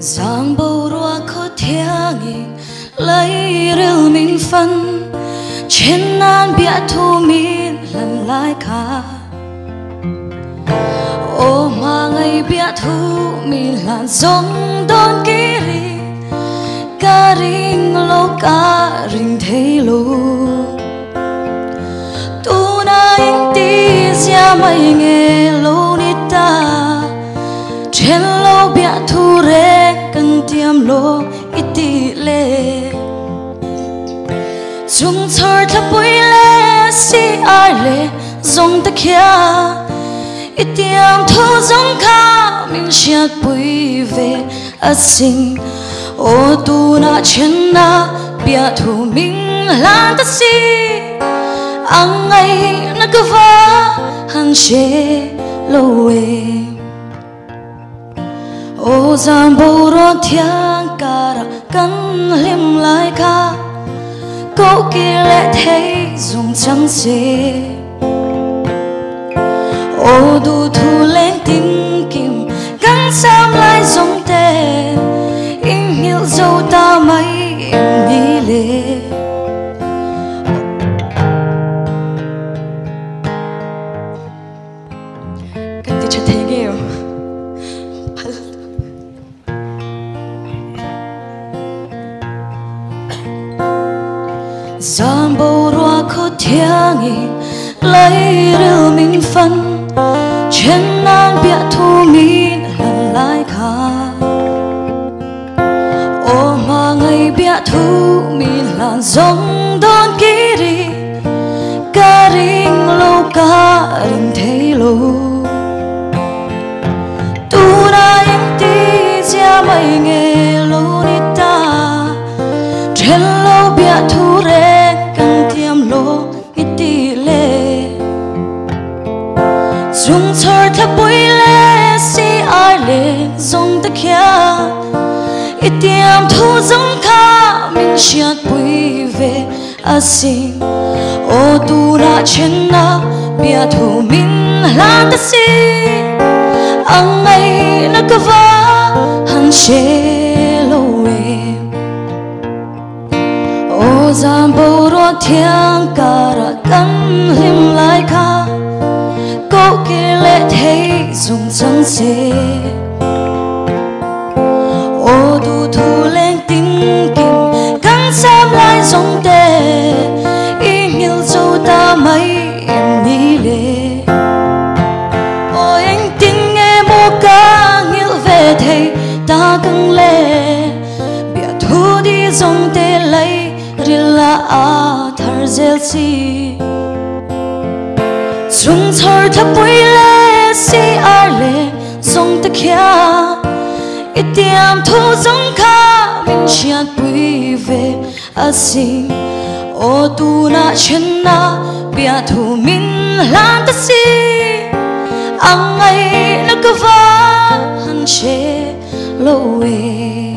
giang bầu rùa khó thiêng lấy rêu mình phân trên nan bia thu mình lần lại cả ô mà ngày bia thu mình là giống đón kiri cả ring lô cả ring thấy lô tu na in ti sia mai nghe lô ni ta trên lô bia thu re cần tiêm lô iti le chung thor thap bui le si ai le zong ta kia itiam thu zong kha mình siat bui về asing ô tu na chen na bia thu mình lan ta si ang ngày na kava han she loe ô giang bầu rong thiang cara căn lim lại ca câu kia lẽ thấy dùng trắng xê ô đủ thu lên tim kim căn sam lại giống tê in hiểu dâu ta mấy em đi lệ 근데 저 되게요 giang bầu rùa khó thiêng lấy rêu mình phân trên nan bia thu mình lần lại cả ô mà ngày bia thu mình là giống đón kiri cả ring lô cả ring thấy lô tu na in ti sia mai nghe lô ni ta trên lô bia thu re cần tiêm lô iti le chung thor thap bui le si ai le zong ta kia itiam thu zong kha mình siat bui về asing ô tu na chen na bia thu mình lan ta si ang ngày na kava han she loe ô giang bầu rùa thiêng cara căn lim lại ca câu kia lẽ thấy dùng trắng xê ô đủ thu lên tim kim căn sam lại giống tê in hiểu dâu ta mấy em đi lệ ôi anh tin nghe mô ca hiểu về thầy ta cưng lệ bia thu đi giống tê lấy rila a thar zel si chung thor thap bui le si ar le zong ta kia itiam thu zong kha mình siat bui về asing ô tu na chen na bia thu mình lan ta si ang ngày na kava han she loe